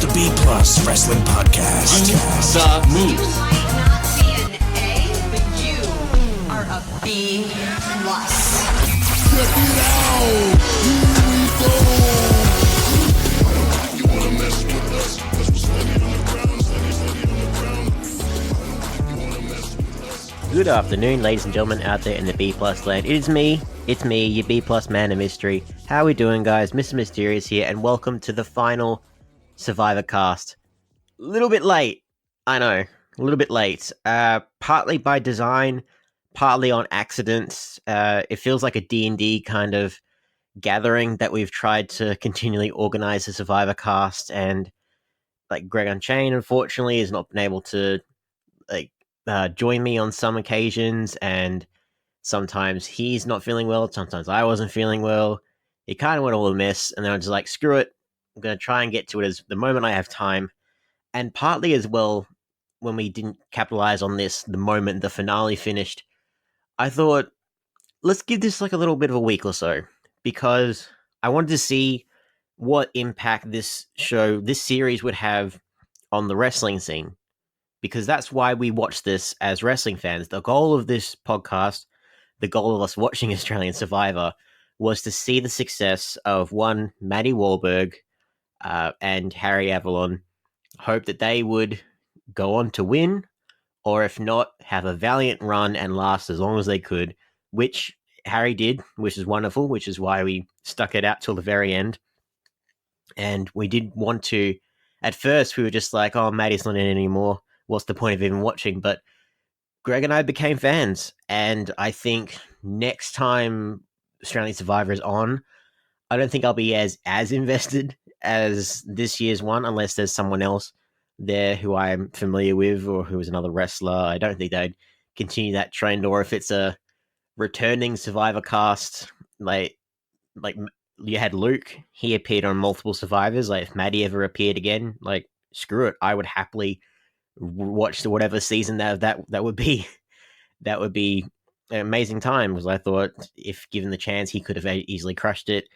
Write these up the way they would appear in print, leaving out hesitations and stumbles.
The B Plus Wrestling Podcast. The Moose. You might not be an A, but you are a B plus. Check it out! Here we go! You wanna mess with us? 'Cause we're steady on the ground, steady on the ground. You wanna mess with us? Good afternoon, ladies and gentlemen out there in the B Plus land. It is me, your B Plus man of mystery. How are we doing, guys? Mr. Mysterious here, and welcome to the final SurvivorCast. A little bit late, I know, a little bit late. Partly by design, partly on accident. It feels like a D&D kind of gathering that we've tried to continually organize the SurvivorCast, and like Greg Unchained, unfortunately, has not been able to join me on some occasions, and sometimes he's not feeling well, sometimes I wasn't feeling well. It kind of went all a mess, and then I was just like, screw it, I'm going to try and get to it as the moment I have time. And partly as well, when we didn't capitalize on this, the moment the finale finished, I thought, let's give this like a little bit of a week or so, because I wanted to see what impact this series would have on the wrestling scene, because that's why we watch this as wrestling fans. The goal of this podcast, the goal of us watching Australian Survivor, was to see the success of one, Matty Wahlberg and Harry Avalon. Hope that they would go on to win, or if not, have a valiant run and last as long as they could, which Harry did, which is wonderful, which is why we stuck it out till the very end. And we did want to, at first we were just like, oh, Matty's not in it anymore, what's the point of even watching? But Greg and I became fans, and I think next time Australian Survivor is on, I don't think I'll be as invested as this year's one, unless there's someone else there who I'm familiar with or who is another wrestler. I don't think they'd continue that trend, or if it's a returning Survivor cast, like you had Luke, he appeared on multiple Survivors. Like if Matty ever appeared again, like screw it, I would happily watch whatever season that would be. That would be an amazing time, because I thought if given the chance, he could have easily crushed it.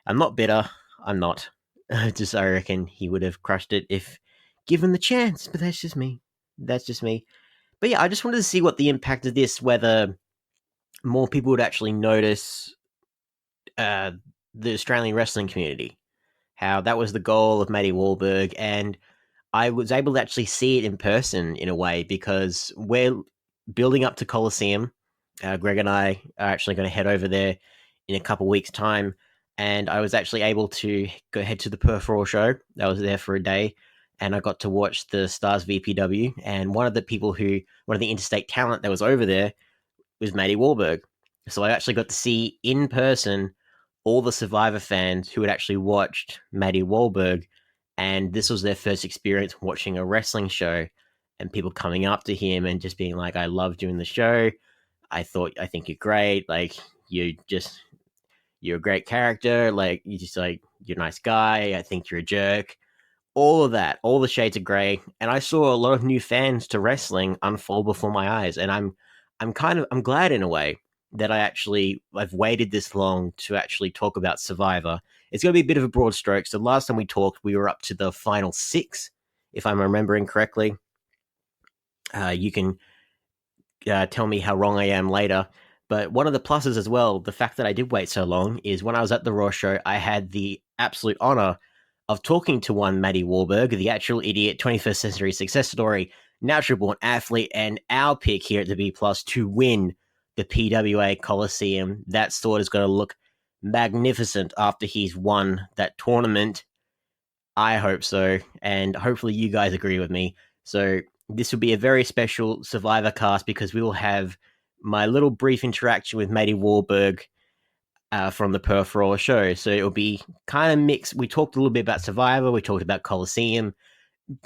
I'm not bitter. I'm not. I reckon he would have crushed it if given the chance, but that's just me. But yeah, I just wanted to see what the impact of this, whether more people would actually notice the Australian wrestling community, how that was the goal of Matty Wahlberg, and I was able to actually see it in person in a way, because we're building up to Coliseum. Greg and I are actually going to head over there in a couple weeks' time, and I was actually able to go head to the Perth Royal Show. I was there for a day, and I got to watch the Stars VPW, and one of the interstate talent that was over there was Matty Wahlberg. So I actually got to see in person all the Survivor fans who had actually watched Matty Wahlberg, and this was their first experience watching a wrestling show, and people coming up to him and just being like, I love doing the show. I think you're great. Like, you're a great character. Like, you're a nice guy. I think you're a jerk. All of that, all the shades of grey. And I saw a lot of new fans to wrestling unfold before my eyes. And I'm glad in a way that I've waited this long to actually talk about Survivor. It's going to be a bit of a broad stroke. So last time we talked, we were up to the final 6, if I'm remembering correctly. You can tell me how wrong I am later. But one of the pluses as well, the fact that I did wait so long, is when I was at the Raw show, I had the absolute honor of talking to one Matty Wahlberg, the actual idiot, 21st century success story, natural born athlete, and our pick here at the B Plus to win the PWA Coliseum. That sword is going to look magnificent after he's won that tournament. I hope so, and hopefully you guys agree with me. So this will be a very special Survivor cast, because we will have my little brief interaction with Matty Wahlberg from the Perth Royal Show. So it'll be kind of mixed. We talked a little bit about Survivor, we talked about Coliseum,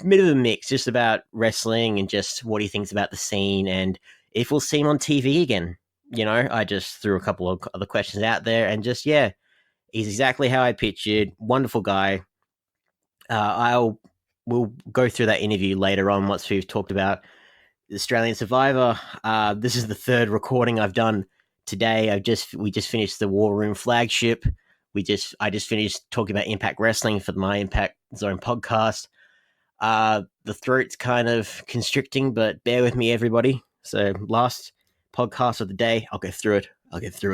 bit of a mix, just about wrestling and just what he thinks about the scene, and if we'll see him on TV again. I just threw a couple of other questions out there, and just, yeah, he's exactly how I pictured. Wonderful guy. We'll go through that interview later on once we've talked about the Australian Survivor. This is the third recording I've done today. We just finished the War Room flagship. I just finished talking about Impact Wrestling for my Impact Zone podcast. The throat's kind of constricting, but bear with me, everybody. So, last podcast of the day, I'll get through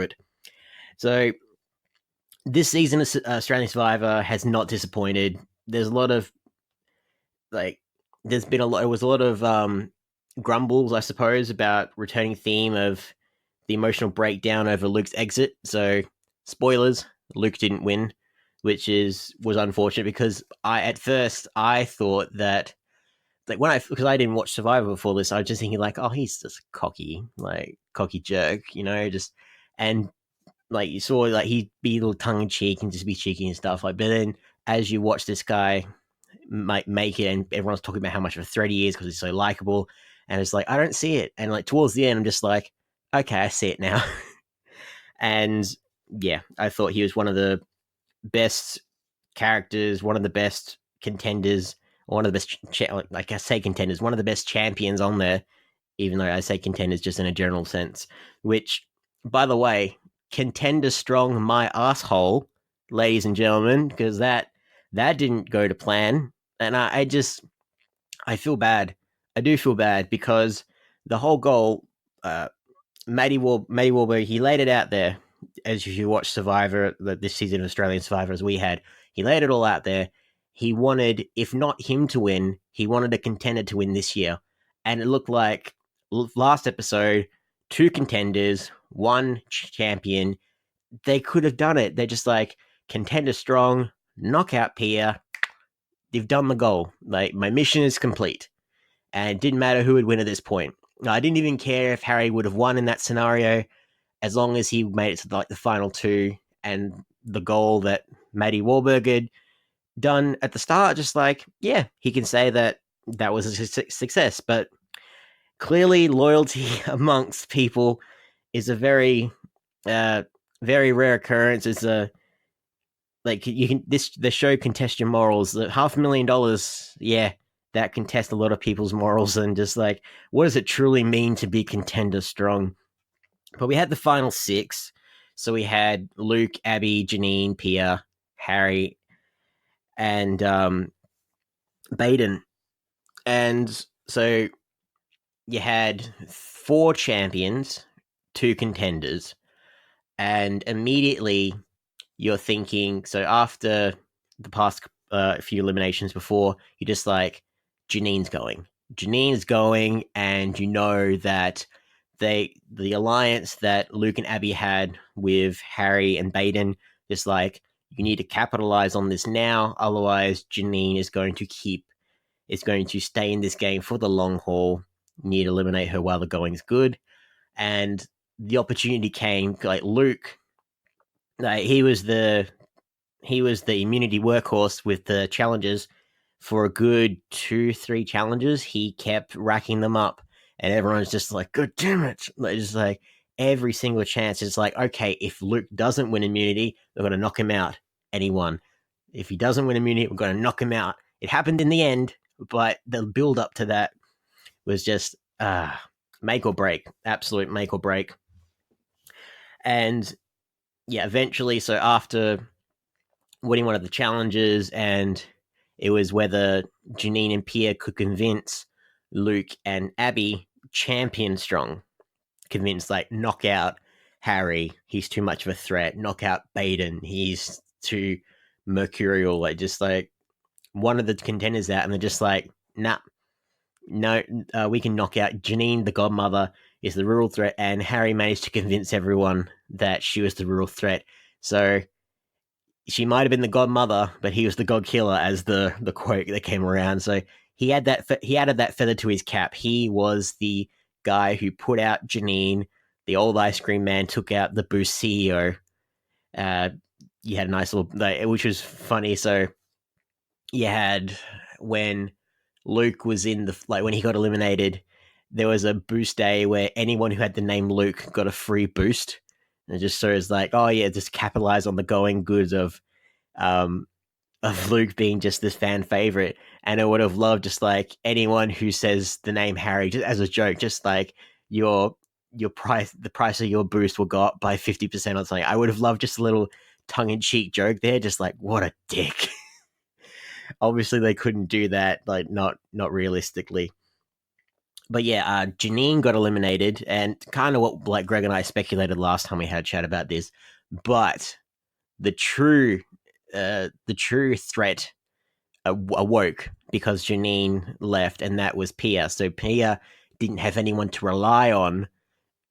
it. So, this season of Australian Survivor has not disappointed. There's a lot of it was a lot of grumbles, I suppose, about returning theme of the emotional breakdown over Luke's exit. So, spoilers: Luke didn't win, which was unfortunate because at first I thought that because I didn't watch Survivor before this, I was just thinking oh, he's just cocky jerk, and you saw he'd be a little tongue in cheek and just be cheeky and stuff but then as you watch this guy might make it, and everyone's talking about how much of a threat he is because he's so likable, and it's I don't see it, and towards the end I'm just okay, I see it now. And yeah, I thought he was one of the best characters, one of the best contenders, one of the best I say contenders, one of the best champions on there, even though I say contenders just in a general sense, which, by the way, contender strong my asshole, ladies and gentlemen, because that didn't go to plan. And I feel bad. I do feel bad because the whole goal, Matty Wahlberg, he laid it out there. As you watch Survivor, this season of Australian Survivor, as we had, he laid it all out there. He wanted, if not him to win, he wanted a contender to win this year. And it looked like last episode, 2 contenders, 1 champion. They could have done it. They're just contender strong, knockout Pia. They've done the goal. My mission is complete. And it didn't matter who would win at this point. I didn't even care if Harry would have won in that scenario, as long as he made it to the final 2, and the goal that Matty Wahlberg had done at the start, just yeah, he can say that was a success. But clearly, loyalty amongst people is a very, very rare occurrence. It's the show can test your morals. The $500,000, yeah, that can test a lot of people's morals, and just what does it truly mean to be contender strong? But we had the final 6. So we had Luke, Abby, Janine, Pia, Harry, and Baden. And so you had 4 champions, 2 contenders. And immediately you're thinking, so after the past few eliminations before, you're just Janine's going. Janine's going, and you know that the alliance that Luke and Abby had with Harry and Baden, just you need to capitalize on this now, otherwise Janine is going to stay in this game for the long haul. You need to eliminate her while the going's good. And the opportunity came, Luke, he was the immunity workhorse with the challenges for a good 2-3 challenges. He kept racking them up. And everyone's just God damn it. Just every single chance. It's okay, if Luke doesn't win immunity, we're going to knock him out. And he won. If he doesn't win immunity, we're going to knock him out. It happened in the end, but the build up to that was just make or break. Absolute make or break. And yeah, eventually, so after winning one of the challenges, and it was whether Janine and Pia could convince Luke and Abby champion strong, convinced knock out Harry, he's too much of a threat, knock out Baden, he's too mercurial, one of the contenders out, and they're just nah, no, we can knock out Janine, the godmother, is the real threat. And Harry managed to convince everyone that she was the real threat. So she might have been the godmother, but he was the god killer, as the quote that came around. So he added that feather to his cap. He was the guy who put out Janine. The old ice cream man took out the Boost CEO. You had a nice little, which was funny. So you had, when Luke was in when he got eliminated, there was a boost day where anyone who had the name Luke got a free boost. And it just shows oh yeah, just capitalize on the going goods of Luke being just this fan favorite. And I would have loved just anyone who says the name Harry just as a joke, just your price, the price of your boost will go up by 50% or something. I would have loved just a little tongue in cheek joke there, just what a dick. Obviously, they couldn't do that, like not realistically. But yeah, Janine got eliminated, and kind of what like Greg and I speculated last time we had a chat about this. But the true threat awoke because Janine left, and that was Pia. So Pia didn't have anyone to rely on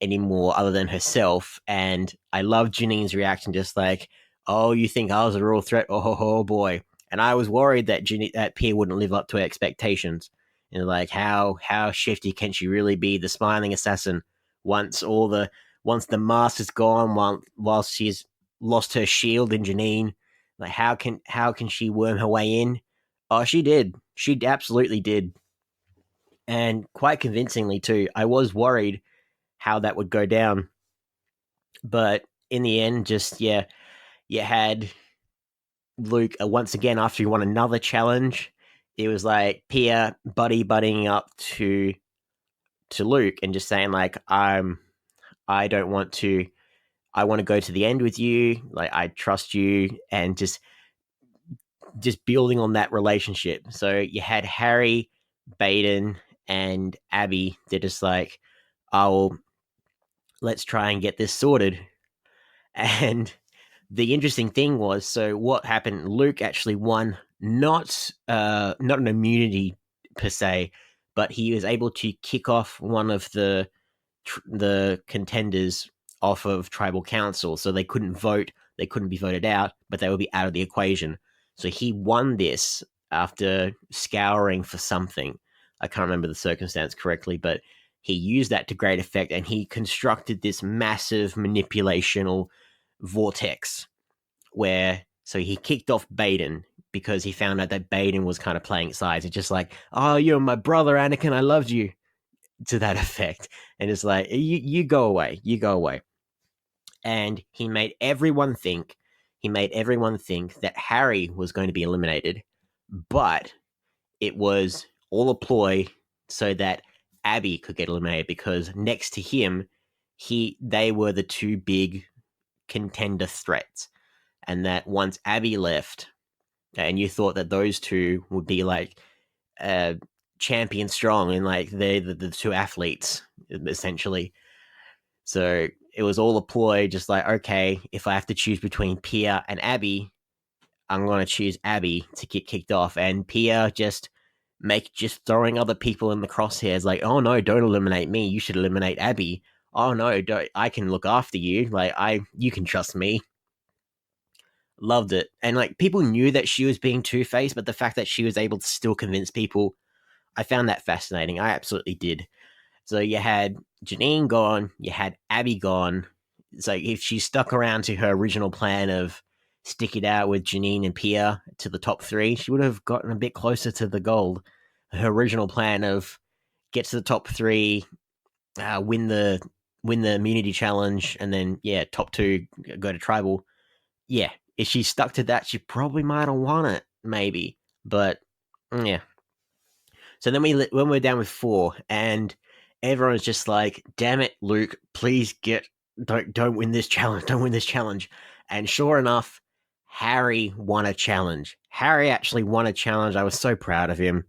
anymore other than herself. And I love Janine's reaction, just like, "Oh, you think I was a real threat? Oh boy!" And I was worried that that Pia wouldn't live up to her expectations. And like, how shifty can she really be? The smiling assassin once the mask is gone, while she's lost her shield in Janine. Like, how can she worm her way in? Oh, she did. She absolutely did, and quite convincingly too. I was worried how that would go down, but in the end, just yeah, you had Luke once again after he won another challenge. It was like Pia buddying up to Luke and just saying like, I don't want to. I want to go to the end with you. Like, I trust you, and just building on that relationship. So you had Harry, Baden, and Abby. They're just like, oh, let's try and get this sorted. And the interesting thing was, so what happened? Luke actually won not an immunity per se, but he was able to kick off one of the contenders off of tribal council, so they couldn't vote, they couldn't be voted out, but they would be out of the equation. So he won this after scouring for something. I can't remember the circumstance correctly, but he used that to great effect, and he constructed this massive manipulational vortex where, so he kicked off Baden because he found out that Baden was kind of playing sides. It's just like, oh, you're my brother, Anakin, I loved you, to that effect. And it's like, you go away, and he made everyone think that Harry was going to be eliminated, but it was all a ploy so that Abby could get eliminated, because next to him, they were the two big contender threats, and that once Abby left, and you thought that those two would be like champion strong, and like they're the two athletes essentially. So it was all a ploy, just like, okay, if I have to choose between Pia and Abby, I'm going to choose Abby to get kicked off. And Pia just throwing other people in the crosshairs, like, oh no, don't eliminate me, you should eliminate Abby. Oh no, don't, I can look after you, like, you can trust me. Loved it. And like, people knew that she was being two-faced, but the fact that she was able to still convince people, I found that fascinating. I absolutely did. So you had Janine gone, you had Abby gone. So if she stuck around to her original plan of stick it out with Janine and Pia to the top three, she would have gotten a bit closer to the gold. Her original plan of get to the top three, win the immunity challenge, and then top two go to tribal. Yeah, if she stuck to that, she probably might have won it, maybe. But yeah. So then when we're down with 4, and everyone's just like, damn it, Luke, please don't win this challenge. And sure enough, Harry won a challenge. Harry actually won a challenge. I was so proud of him.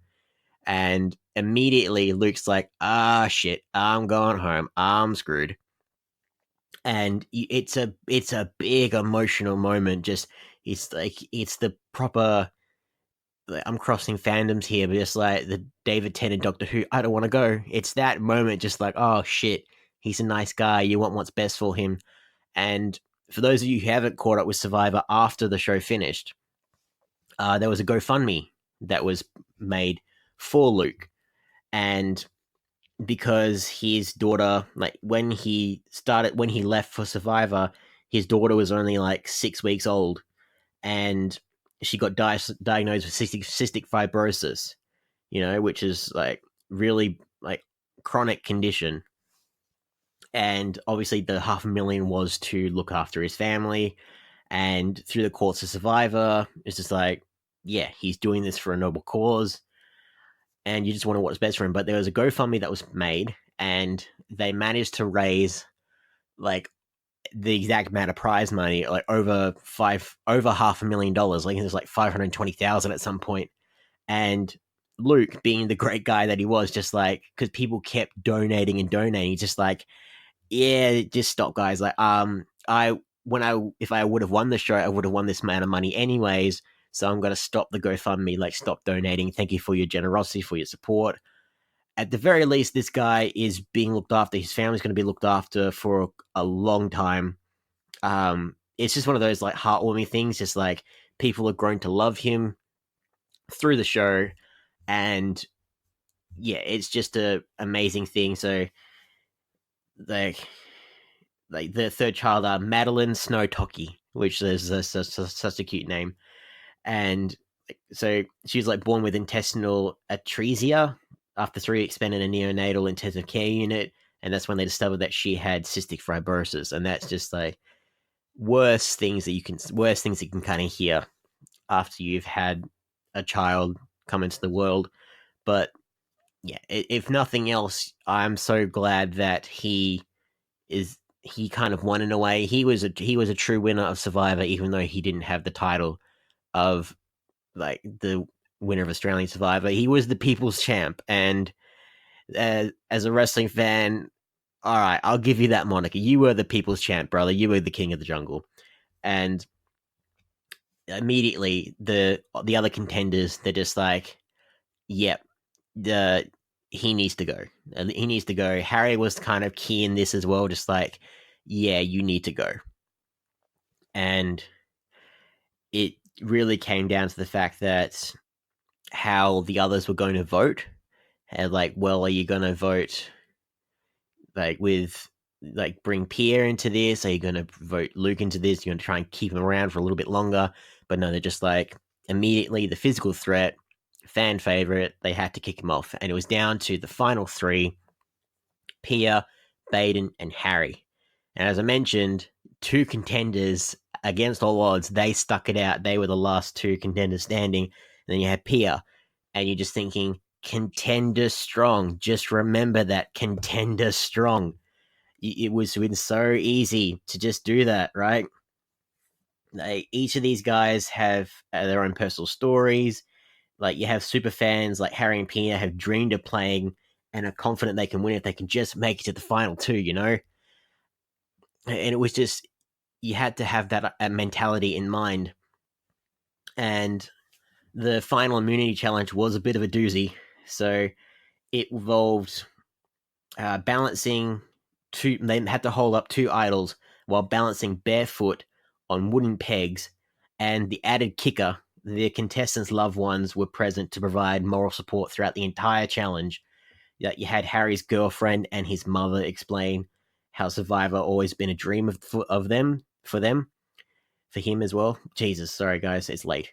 And immediately Luke's like, shit, I'm going home. I'm screwed. And it's a big emotional moment. Just, it's like, it's the proper, I'm crossing fandoms here, but just like the David Tennant Doctor Who, I don't want to go. It's that moment, just like, oh shit, he's a nice guy, you want what's best for him. And for those of you who haven't caught up with Survivor after the show finished, there was a GoFundMe that was made for Luke. And because his daughter, like when he left for Survivor, his daughter was only like 6 weeks old, and she got diagnosed with cystic fibrosis, which is like really like chronic condition. And obviously the $500,000 was to look after his family, and through the courts of Survivor, it's just like, yeah, he's doing this for a noble cause, and you just want to what's best for him. But there was a GoFundMe that was made, and they managed to raise like the exact amount of prize money, like over $500,000. Like it was like 520,000 at some point. And Luke, being the great guy that he was, just like, because people kept donating and donating, just like, yeah, just stop, guys. Like, if I would have won the show, I would have won this amount of money anyways. So I'm gonna stop the GoFundMe, like, stop donating. Thank you for your generosity, for your support. At the very least, this guy is being looked after. His family's going to be looked after for a long time. It's just one of those like heartwarming things. Just like people have grown to love him through the show, and yeah, it's just a amazing thing. So, like the third child, Madeline Snow Toki, which is such a cute name, and so she's like born with intestinal atresia after 3 weeks spent in a neonatal intensive care unit, and that's when they discovered that she had cystic fibrosis, and that's just like worst things that you can kind of hear after you've had a child come into the world. But yeah, if nothing else, I'm so glad that he kind of won in a way. He was a true winner of Survivor, even though he didn't have the title of like the winner of Australian Survivor. He was the people's champ, and as a wrestling fan, all right, I'll give you that moniker. You were the people's champ, brother. You were the king of the jungle. And immediately the other contenders, they're just like, yep, he needs to go. He needs to go. Harry was kind of key in this as well, just like, yeah, you need to go. And it really came down to the fact that how the others were going to vote. And like, well, are you going to vote like with like bring Pierre into this? Are you going to vote Luke into this? You're going to try and keep him around for a little bit longer? But no, they're just like immediately the physical threat, fan favorite. They had to kick him off, and it was down to the final 3: Pierre, Baden, and Harry. And as I mentioned, 2 contenders against all odds. They stuck it out. They were the last 2 contenders standing. And then you had Pierre, and you're just thinking, contender strong. Just remember that, contender strong. It was been so easy to just do that, right? Like, each of these guys have their own personal stories. Like, you have super fans like Harry and Pierre have dreamed of playing and are confident they can win if they can just make it to the final 2, you know? And it was just, you had to have that mentality in mind. And the final immunity challenge was a bit of a doozy. So it involved balancing they had to hold up 2 idols while balancing barefoot on wooden pegs. And the added kicker, the contestants' loved ones were present to provide moral support throughout the entire challenge. That you had Harry's girlfriend and his mother explain how Survivor always been a dream of them, for him as well. Jesus, sorry guys, it's late.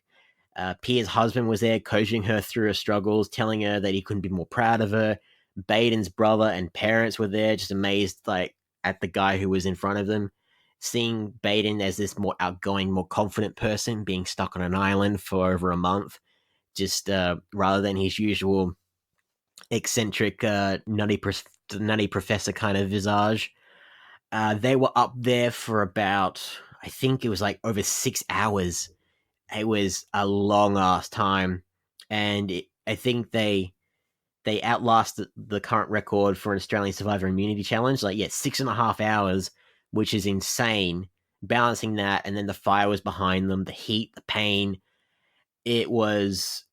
Pierre's husband was there, coaching her through her struggles, telling her that he couldn't be more proud of her. Baden's brother and parents were there, just amazed like at the guy who was in front of them. Seeing Baden as this more outgoing, more confident person being stuck on an island for over a month, just rather than his usual eccentric, nutty professor kind of visage. They were up there for about, I think it was like over 6 hours. It was a long ass time, and I think they outlasted the current record for an Australian Survivor Immunity Challenge. Like, yeah, 6.5 hours, which is insane. Balancing that, and then the fire was behind them, the heat, the pain. It is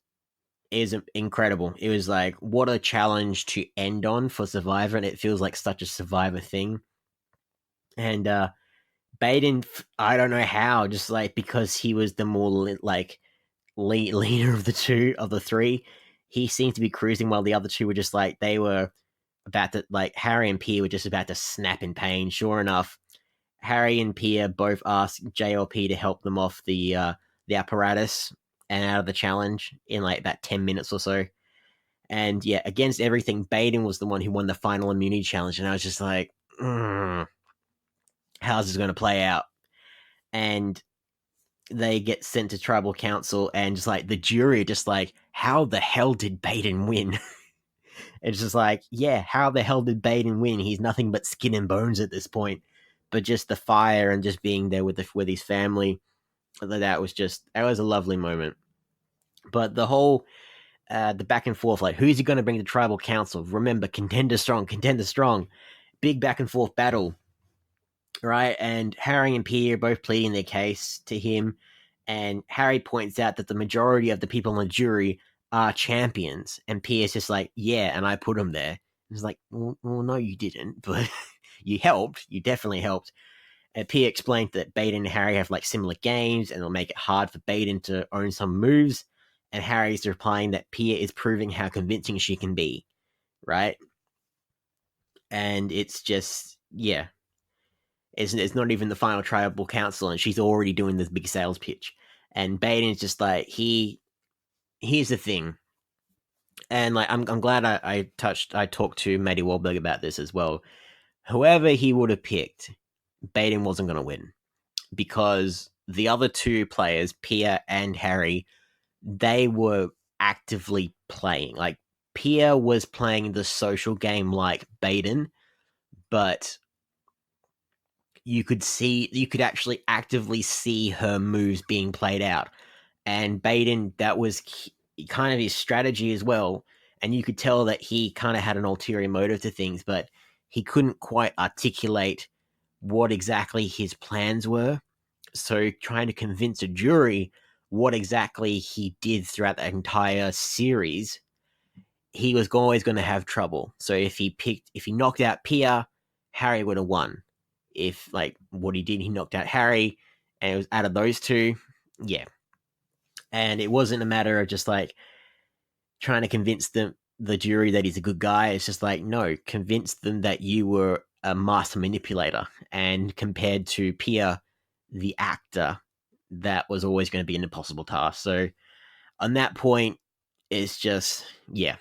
incredible. It was like, what a challenge to end on for Survivor, and it feels like such a Survivor thing. And Baden, I don't know how, just like because he was the more like leader of the 3, he seemed to be cruising while the other 2 were just like, they were about to, like, Harry and Pierre were just about to snap in pain. Sure enough, Harry and Pierre both asked JLP to help them off the apparatus and out of the challenge in like about 10 minutes or so. And yeah, against everything, Baden was the one who won the final immunity challenge, and I was just like, how's this going to play out? And they get sent to tribal council, and just like the jury are just like, how the hell did Baden win? It's just like, yeah, how the hell did Baden win? He's nothing but skin and bones at this point. But just the fire and just being there with his family, that was a lovely moment. But the whole the back and forth, like who's he going to bring to tribal council? Remember, contender strong, big back and forth battle, right? And Harry and Pia are both pleading their case to him, and Harry points out that the majority of the people on the jury are champions, and Pia's just like, yeah, and I put them there. It's like, well, no, you didn't, but you helped. You definitely helped. And Pia explained that Baden and Harry have like similar games, and it'll make it hard for Baden to own some moves. And Harry's replying that Pia is proving how convincing she can be, right? And it's just, yeah, it's not even the final tribal council, and she's already doing this big sales pitch. And Baden's just like, here's the thing. And like, I'm glad I talked to Matty Wahlberg about this as well. Whoever he would have picked, Baden wasn't going to win, because the other two players, Pia and Harry, they were actively playing. Like, Pia was playing the social game like Baden, but you could actually actively see her moves being played out. And Baden, that was kind of his strategy as well. And you could tell that he kind of had an ulterior motive to things, but he couldn't quite articulate what exactly his plans were. So trying to convince a jury what exactly he did throughout the entire series, he was always going to have trouble. So if he knocked out Pia, Harry would have won. If like what he did, he knocked out Harry, and it was out of those two, yeah. And it wasn't a matter of just like trying to convince the jury that he's a good guy. It's just like, no, convince them that you were a master manipulator. And compared to Pia, the actor, that was always going to be an impossible task. So on that point, it's just, yeah,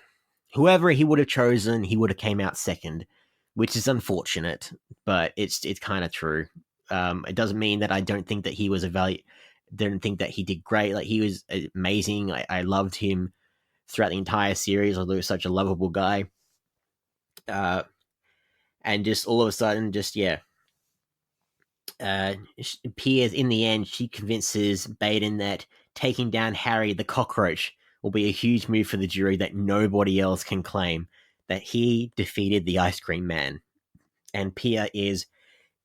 whoever he would have chosen, he would have came out second, which is unfortunate, but it's kind of true. It doesn't mean that I don't think that he was didn't think that he did great. Like, he was amazing. I loved him throughout the entire series, although he was such a lovable guy. And just all of a sudden, just, yeah. Piers, in the end, she convinces Baden that taking down Harry the cockroach will be a huge move for the jury that nobody else can claim, that he defeated the ice cream man. And Pia is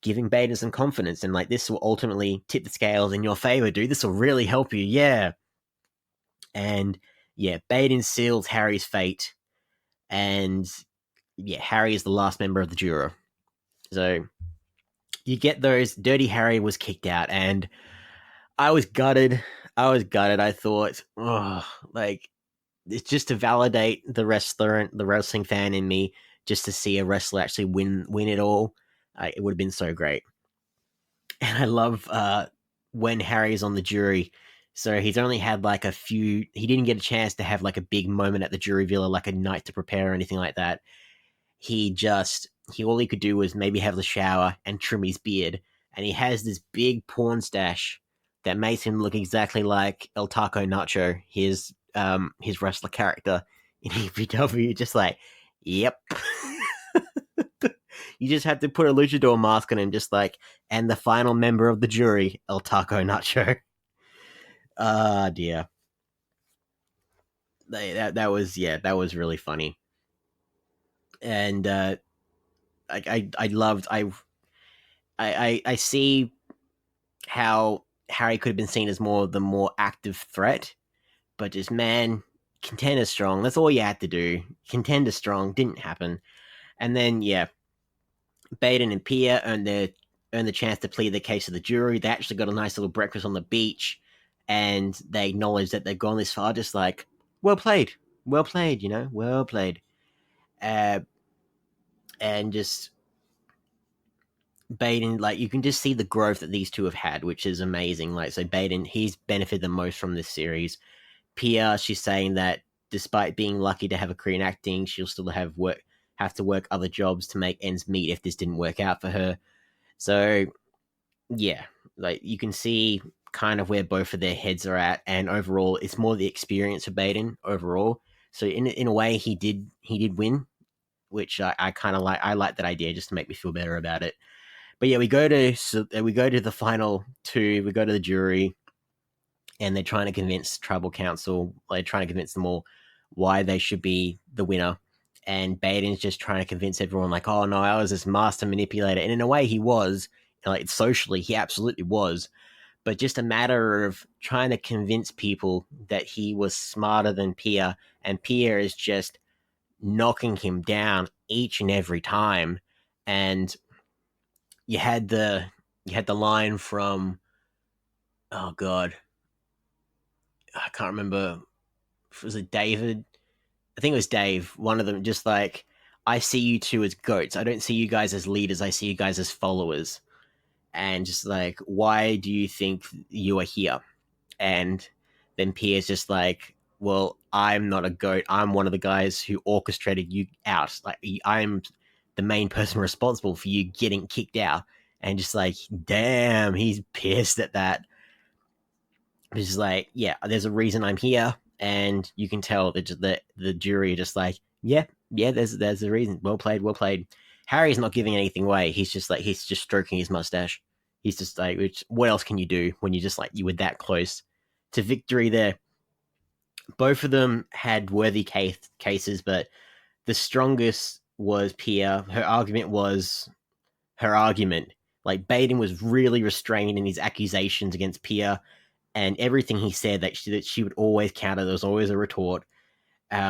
giving Baden some confidence, and like, this will ultimately tip the scales in your favor, dude. This will really help you, yeah. And yeah, Baden seals Harry's fate, and yeah, Harry is the last member of the juror. So you get those. Dirty Harry was kicked out, and I was gutted. I thought, oh, like, it's just to validate the wrestling fan in me, just to see a wrestler actually win it all. It would have been so great. And I love when Harry's on the jury. So he's only had like he didn't get a chance to have like a big moment at the jury villa, like a night to prepare or anything like that. All he could do was maybe have the shower and trim his beard. And he has this big porn stash that makes him look exactly like El Taco Nacho, his wrestler character in EPW. Just like, yep. You just had to put a luchador mask on him, just like, and the final member of the jury, El Taco Nacho. Ah, dear. That was really funny. And I see how Harry could have been seen as the more active threat, but just, man, contender strong. That's all you had to do. Contender strong didn't happen, and then yeah, Baden and Pia earned the chance to plead their case to the jury. They actually got a nice little breakfast on the beach, and they acknowledged that they've gone this far. Just like, well played, well played, well played. And just Baden, like, you can just see the growth that these two have had, which is amazing. Like, so Baden, he's benefited the most from this series. Pia, she's saying that despite being lucky to have a career in acting, she'll still have to work other jobs to make ends meet if this didn't work out for her. So yeah, like, you can see kind of where both of their heads are at, and overall, it's more the experience of Baden overall. So in a way, he did win, which I kind of like. I like that idea just to make me feel better about it. But yeah, we go to the final two. We go to the jury, and they're trying to convince tribal council. They're trying to convince them all why they should be the winner. And Baden's just trying to convince everyone, like, oh no, I was this master manipulator. And in a way, he was. Like, socially, he absolutely was. But just a matter of trying to convince people that he was smarter than Pia. And Pia is just knocking him down each and every time. And you had the line from, oh god, I can't remember. Was it David? I think it was Dave. One of them, just like, I see you two as goats. I don't see you guys as leaders. I see you guys as followers. And just like, why do you think you are here? And then Pierre's just like, well, I'm not a goat. I'm one of the guys who orchestrated you out. Like, I'm the main person responsible for you getting kicked out. And just like, damn, he's pissed at that. He's like, yeah, there's a reason I'm here. And you can tell that the jury are just like, yeah, there's a reason. Well played, well played. Harry's not giving anything away. He's just stroking his mustache. He's just like, what else can you do when you just like, you were that close to victory there? Both of them had worthy cases, but the strongest was Pia. Her argument was her argument. Like, Baden was really restrained in his accusations against Pia, and everything he said that she would always counter. There was always a retort.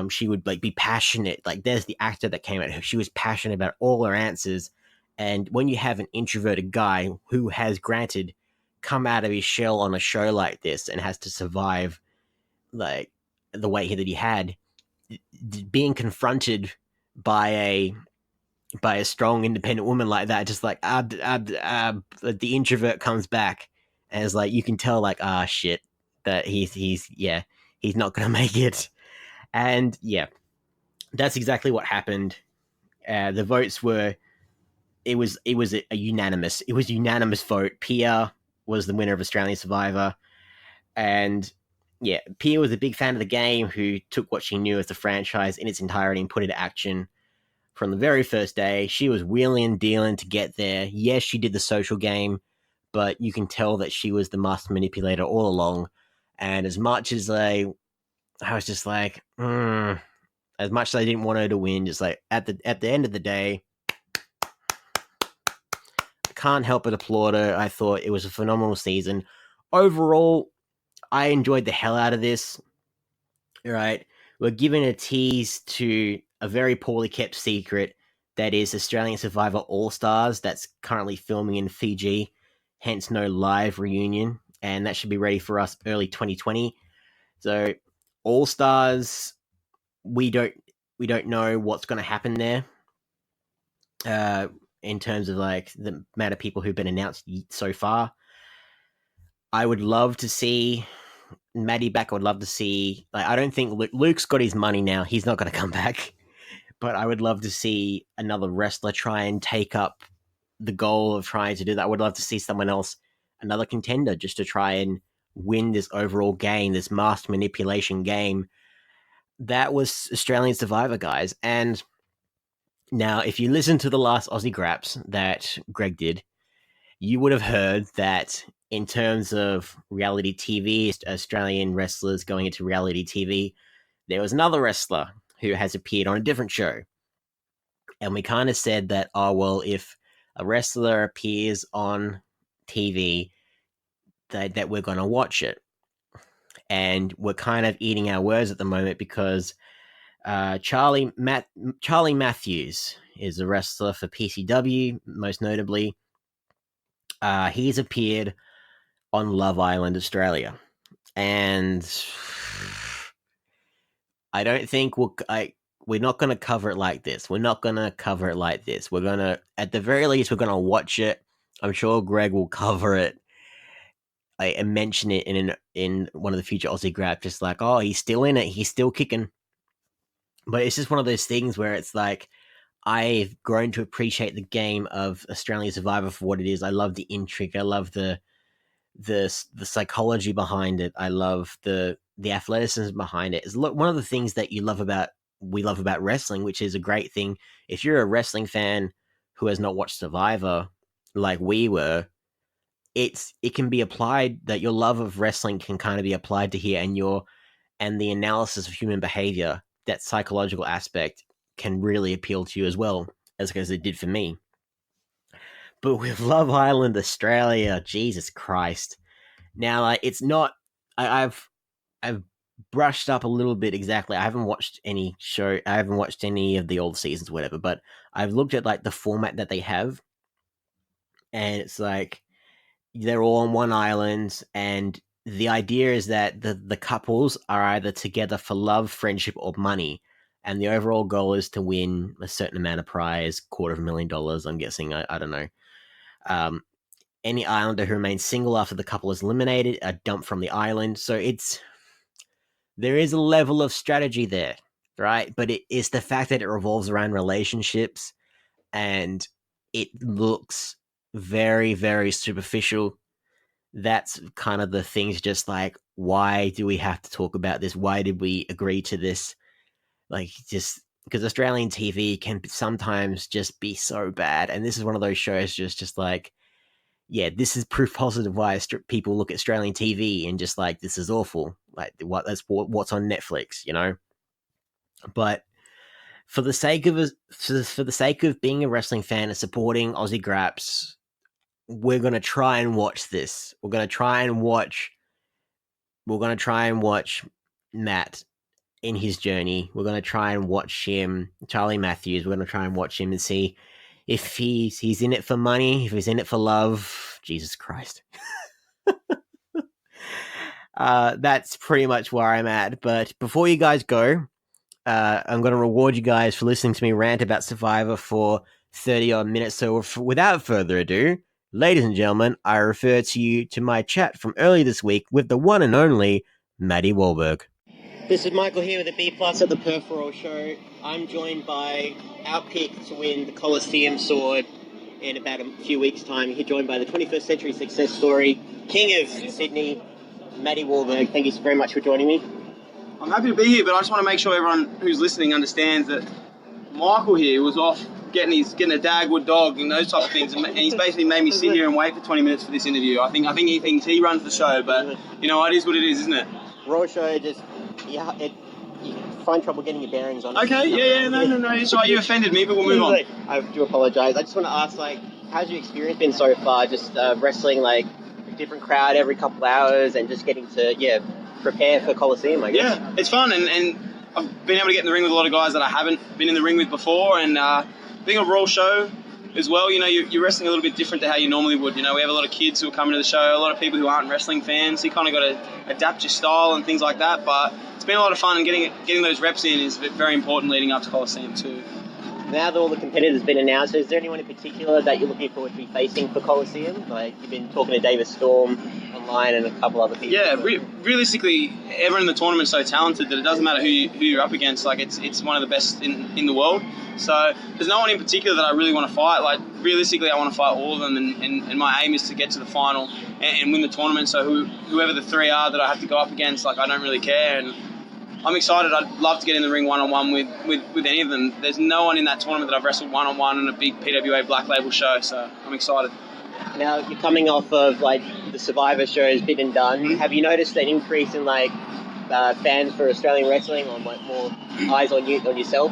She would like be passionate. Like, there's the actor that came at her. She was passionate about all her answers. And when you have an introverted guy who has, granted, come out of his shell on a show like this and has to survive, like, the way that he had, being confronted by a strong, independent woman like that, just like, the introvert comes back, and it's like, you can tell, like, shit, that he's not gonna make it. And yeah, that's exactly what happened. The votes were, it was a unanimous vote. Pia was the winner of Australian Survivor, and yeah, Pia was a big fan of the game who took what she knew as the franchise in its entirety and put it to action from the very first day. She was wheeling and dealing to get there. Yes, she did the social game, but you can tell that she was the master manipulator all along. And as much as I was just like, as much as I didn't want her to win, just like, at the end of the day, I can't help but applaud her. I thought it was a phenomenal season. Overall, I enjoyed the hell out of this. All right, we're giving a tease to a very poorly kept secret that is Australian Survivor All Stars, that's currently filming in Fiji, hence no live reunion, and that should be ready for us early 2020. So All Stars, we don't know what's going to happen there. In terms of like the amount of people who've been announced so far, I would love to see Matty back. I would love to see, like, I don't think Luke's got his money now. He's not going to come back. But I would love to see another wrestler try and take up the goal of trying to do that. I would love to see someone else, another contender, just to try and win this overall game, this master manipulation game. That was Australian Survivor, guys. And now, if you listen to the last Aussie Graps that Greg did, you would have heard that in terms of reality TV, Australian wrestlers going into reality TV, there was another wrestler who has appeared on a different show. And we kind of said that, oh, well, if a wrestler appears on TV, that we're going to watch it. And we're kind of eating our words at the moment because Charlie Matthews is a wrestler for PCW, most notably. He's appeared on Love Island Australia. And I don't think we're not going to cover it like this. We're not going to cover it like this. We're going to, at the very least, we're going to watch it. I'm sure Greg will cover it and mention it in one of the future Aussie Grab, just like, oh, he's still in it. He's still kicking. But it's just one of those things where it's like, I've grown to appreciate the game of Australian Survivor for what it is. I love the intrigue. I love the psychology behind it. I love the athleticism behind it. It's one of the things that we love about wrestling, which is a great thing. If you're a wrestling fan who has not watched Survivor, like we were, it can be applied, that your love of wrestling can kind of be applied to here, and the analysis of human behavior that psychological aspect can really appeal to you as well, as it did for me. But with Love Island Australia, Jesus Christ. Now, like, it's not. I've brushed up a little bit. Exactly. I haven't watched any show. I haven't watched any of the old seasons, whatever. But I've looked at like the format that they have, and it's like they're all on one island, and the idea is that the couples are either together for love, friendship, or money, and the overall goal is to win a certain amount of prize, $250,000. I'm guessing. I don't know. Any islander who remains single after the couple is eliminated are dumped from the island. So there is a level of strategy there, right? But it is the fact that it revolves around relationships, and it looks very, very superficial. That's kind of the things, just like, why do we have to talk about this? Why did we agree to this? Like, just because Australian TV can sometimes just be so bad. And this is one of those shows just like, yeah, this is proof positive why people look at Australian TV and just like, this is awful. Like, what's on Netflix, you know? But for the sake of being a wrestling fan and supporting Aussie Graps, we're gonna try and watch this. We're gonna try and watch Matt in his journey. We're gonna try and watch him, Charlie Matthews. We're gonna try and watch him and see if he's in it for money, if he's in it for love. Jesus Christ. That's pretty much where I'm at. But before you guys go, I'm going to reward you guys for listening to me rant about Survivor for 30 odd minutes. So without further ado, ladies and gentlemen, I refer to my chat from earlier this week with the one and only Matty Wahlberg. This is Michael here with the B Plus at the Perth Royal Show. I'm joined by our pick to win the Coliseum sword in about a few weeks' time. You're joined by the 21st Century Success Story, King of Sydney, Matty Wahlberg. Thank you very much for joining me. I'm happy to be here, but I just want to make sure everyone who's listening understands that Michael here was off getting a Dagwood dog and those type of things, and he's basically made me sit here and wait for 20 minutes for this interview. I think he thinks he runs the show, but you know, it is what it is, isn't it? Royal Show, you find trouble getting your bearings on. Okay, yeah, no, it's all right. You offended me, but we'll move on. I do apologise. I just want to ask, like, how's your experience been so far? Just wrestling like a different crowd every couple of hours and just getting to prepare for Coliseum, I guess. Yeah, it's fun, and I've been able to get in the ring with a lot of guys that I haven't been in the ring with before, and being a Royal Show as well, you know, you're wrestling a little bit different to how you normally would. You know, we have a lot of kids who are coming to the show, a lot of people who aren't wrestling fans, so you kind of got to adapt your style and things like that, but it's been a lot of fun, and getting those reps in is very important leading up to Coliseum too. Now that all the competitors have been announced, is there anyone in particular that you're looking forward to be facing for Coliseum? Like, you've been talking to David Storm online and a couple other people. Yeah, realistically, everyone in the tournament's so talented that it doesn't matter who you're up against. Like, it's one of the best in the world. So there's no one in particular that I really want to fight. Like, realistically, I want to fight all of them, and my aim is to get to the final and win the tournament. So whoever the three are that I have to go up against, like, I don't really care. And I'm excited. I'd love to get in the ring one-on-one with any of them. There's no one in that tournament that I've wrestled one-on-one on a big PWA Black Label show, so I'm excited. Now, you're coming off of, like, the Survivor show has been and done. Mm-hmm. Have you noticed an increase in, like, fans for Australian wrestling, or like more eyes on yourself?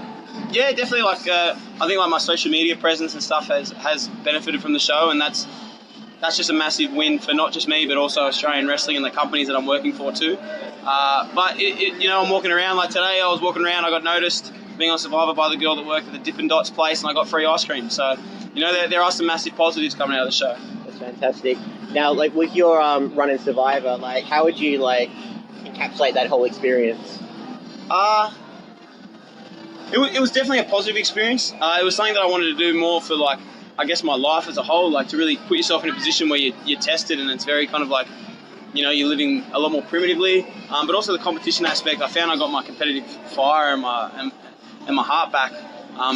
Yeah, definitely. Like, I think like my social media presence and stuff has benefited from the show, and that's just a massive win for not just me, but also Australian wrestling and the companies that I'm working for too. But you know, I'm walking around. Like today, I was walking around. I got noticed being on Survivor by the girl that worked at the Dippin' Dots place, and I got free ice cream. So, you know, there are some massive positives coming out of the show. That's fantastic. Now, like with your run in Survivor, like how would you like encapsulate that whole experience? It was definitely a positive experience. It was something that I wanted to do more for, like, I guess my life as a whole, like to really put yourself in a position where you're tested, and it's very kind of like, you know, you're living a lot more primitively. But also the competition aspect, I found I got my competitive fire and my heart back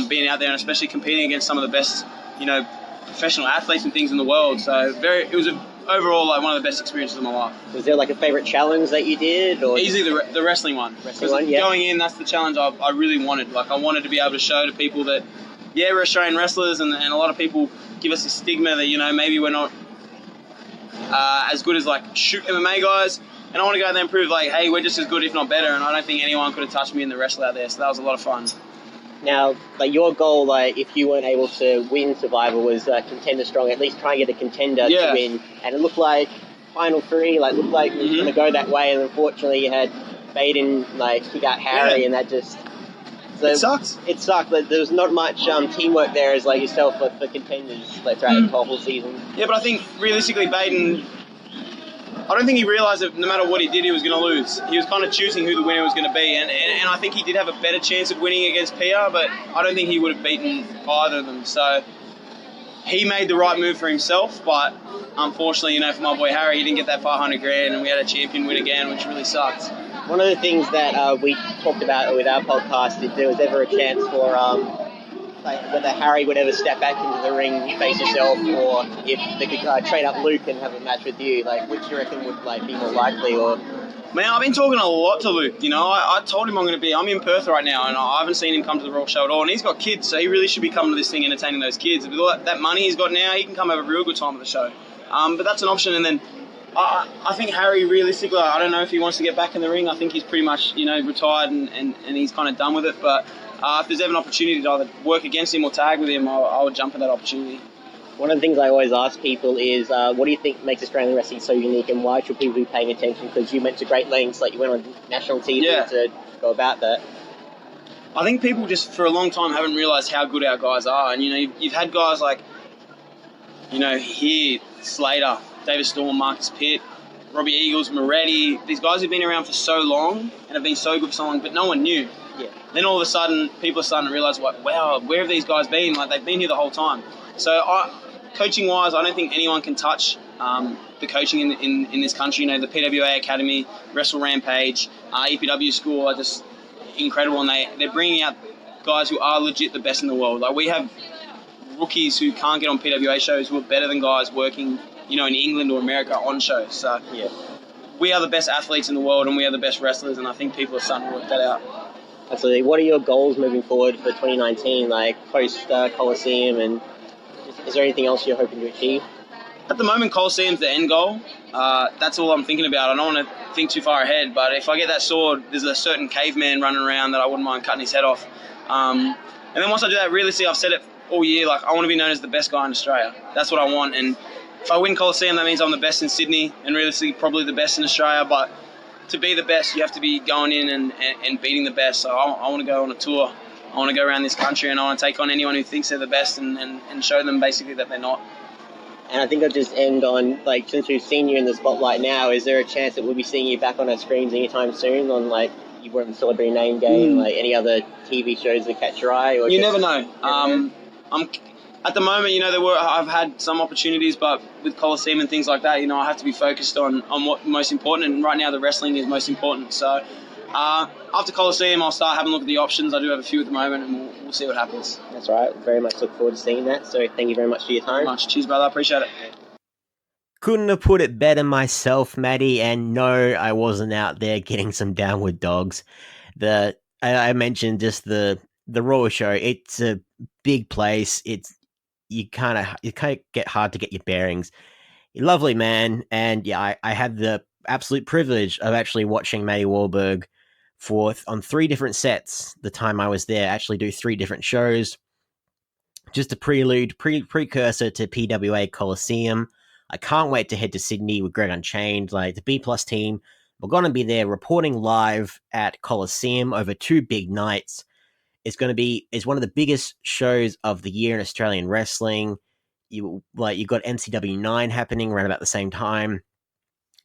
being out there, and especially competing against some of the best, you know, professional athletes and things in the world. So it was overall like one of the best experiences of my life. Was there like a favourite challenge that you did? Or easily the wrestling one. Going in, that's the challenge I really wanted. Like I wanted to be able to show to people that, yeah, we're Australian wrestlers, and a lot of people give us this stigma that, you know, maybe we're not as good as like shoot MMA guys. And I want to go out there and prove, like, hey, we're just as good, if not better. And I don't think anyone could have touched me in the wrestle out there. So that was a lot of fun. Now, like, your goal, like, if you weren't able to win Survivor, was contender strong, at least try and get a contender to win. And it looked like final three, like, looked like it was going to go that way. And unfortunately, you had Baden, like, kick out Harry, and that just... So it sucked. It sucked. Like, there was not much teamwork there as, like, yourself for contenders, like, throughout the whole season. Yeah, but I think, realistically, Baden... I don't think he realised that no matter what he did, he was going to lose. He was kind of choosing who the winner was going to be, and I think he did have a better chance of winning against Pia, but I don't think he would have beaten either of them. So he made the right move for himself, but unfortunately, for my boy Harry, he didn't get that 500 grand, and we had a champion win again, which really sucked. One of the things that we talked about with our podcast, if there was ever a chance for like whether Harry would ever step back into the ring, face yourself, or if they could trade up Luke and have a match with you, like, which do you reckon would, like, be more likely? Or Man, I've been talking a lot to Luke. I told him I'm in Perth right now, and I haven't seen him come to the Royal Show at all. And he's got kids, so he really should be coming to this thing entertaining those kids. With all that money he's got now, he can come have a real good time at the show. But that's an option. And then I think Harry, realistically, I don't know if he wants to get back in the ring. I think he's pretty much, retired and he's kind of done with it. But if there's ever an opportunity to either work against him or tag with him, I would jump at that opportunity. One of the things I always ask people is, what do you think makes Australian wrestling so unique, and why should people be paying attention? Because you went to great lengths, like you went on national TV to go about that. I think people just for a long time haven't realised how good our guys are. And, you've had guys like, here, Slater, David Storm, Marcus Pitt, Robbie Eagles, Moretti. These guys have been around for so long and have been so good for so long, but no one knew. Yeah. Then all of a sudden, people are starting to realise, like, wow, where have these guys been? Like, they've been here the whole time. So, coaching-wise, I don't think anyone can touch the coaching in this country. The PWA Academy, Wrestle Rampage, EPW School are just incredible, and they're bringing out guys who are legit the best in the world. Like, we have rookies who can't get on PWA shows who are better than guys working, in England or America on shows. So, we are the best athletes in the world, and we are the best wrestlers, and I think people are starting to work that out. Absolutely. What are your goals moving forward for 2019, like post Coliseum, and is there anything else you're hoping to achieve? At the moment, Coliseum's the end goal. That's all I'm thinking about. I don't want to think too far ahead, but if I get that sword, there's a certain caveman running around that I wouldn't mind cutting his head off. And then once I do that, realistically, I've said it all year, like, I want to be known as the best guy in Australia. That's what I want. And if I win Coliseum, that means I'm the best in Sydney, and realistically, probably the best in Australia. But to be the best, you have to be going in and beating the best. So I want to go on a tour. I want to go around this country, and I want to take on anyone who thinks they're the best and show them basically that they're not. And I think I'll just end on, like, since we've seen you in the spotlight now, is there a chance that we'll be seeing you back on our screens anytime soon on, like, you were in the Celebrity Name Game, like any other TV shows that catch your eye? Or you never know. I'm at the moment, I've had some opportunities, but with Coliseum and things like that, I have to be focused on what's most important, and right now the wrestling is most important. So after Coliseum, I'll start having a look at the options. I do have a few at the moment, and we'll see what happens. That's right. Very much look forward to seeing that. So thank you very much for your time. Much. Cheers, brother. I appreciate it. Couldn't have put it better myself, Matty, and no, I wasn't out there getting some downward dogs. I mentioned just the Royal Show. It's a big place. You kind of get hard to get your bearings. Lovely man, and yeah, I had the absolute privilege of actually watching Matty Wahlberg on 3 different sets. The time I was there, actually do 3 different shows. Just a precursor to PWA Coliseum. I can't wait to head to Sydney with Greg Unchained, like the B Plus team. We're going to be there reporting live at Coliseum over 2 big nights. It's one of the biggest shows of the year in Australian wrestling. You got MCW 9 happening around about the same time.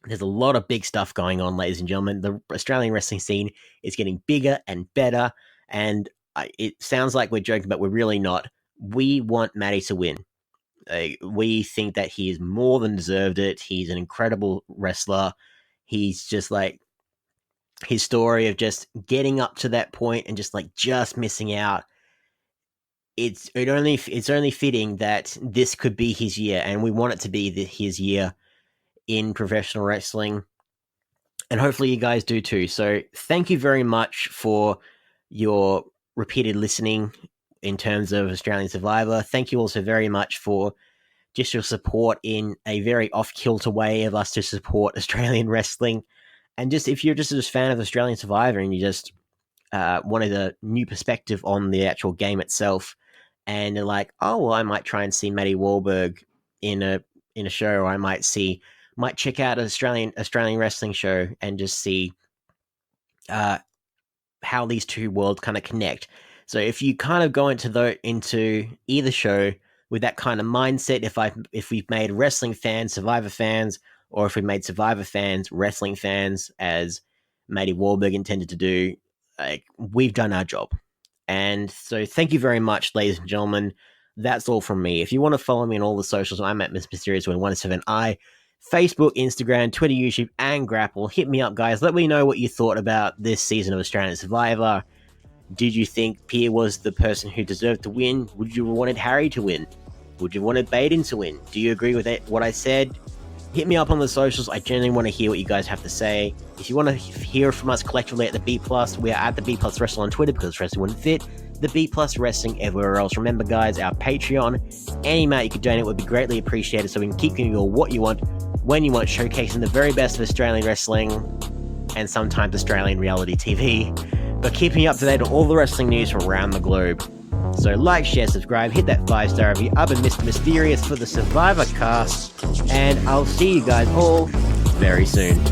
There's a lot of big stuff going on, ladies and gentlemen. The Australian wrestling scene is getting bigger and better, and it sounds like we're joking, but we're really not. We want Matty to win. We think that he is more than deserved it. He's an incredible wrestler. He's just like, his story of just getting up to that point and just missing out. It's only fitting that this could be his year, and we want it to be his year in professional wrestling, and hopefully you guys do too. So thank you very much for your repeated listening in terms of Australian Survivor. Thank you also very much for just your support in a very off-kilter way of us to support Australian wrestling. And just if you're just a fan of Australian Survivor and you just wanted a new perspective on the actual game itself, and you're like, oh well, I might try and see Matty Wahlberg in a show, or I might check out an Australian wrestling show and just see how these two worlds kind of connect. So if you kind of go into either show with that kind of mindset, if we've made wrestling fans Survivor fans, or if we made Survivor fans wrestling fans, as Matty Wahlberg intended to do, like, we've done our job. And so thank you very much, ladies and gentlemen. That's all from me. If you want to follow me on all the socials, I'm at Miss Mysterious 117I. Facebook, Instagram, Twitter, YouTube, and Grapple. Hit me up, guys. Let me know what you thought about this season of Australian Survivor. Did you think Pierre was the person who deserved to win? Would you have wanted Harry to win? Would you have wanted Baden to win? Do you agree with what I said? Hit me up on the socials. I genuinely want to hear what you guys have to say. If you want to hear from us collectively at the B+, we are at the B+ Wrestling on Twitter because wrestling wouldn't fit. The B+ Wrestling everywhere else. Remember, guys, our Patreon. Any amount you could donate would be greatly appreciated so we can keep giving you all what you want, when you want, showcasing the very best of Australian wrestling and sometimes Australian reality TV, but keeping you up to date on all the wrestling news from around the globe. So like, share, subscribe, hit that 5-star review. I've been Mr. Mysterious for the SurvivorCast, and I'll see you guys all very soon.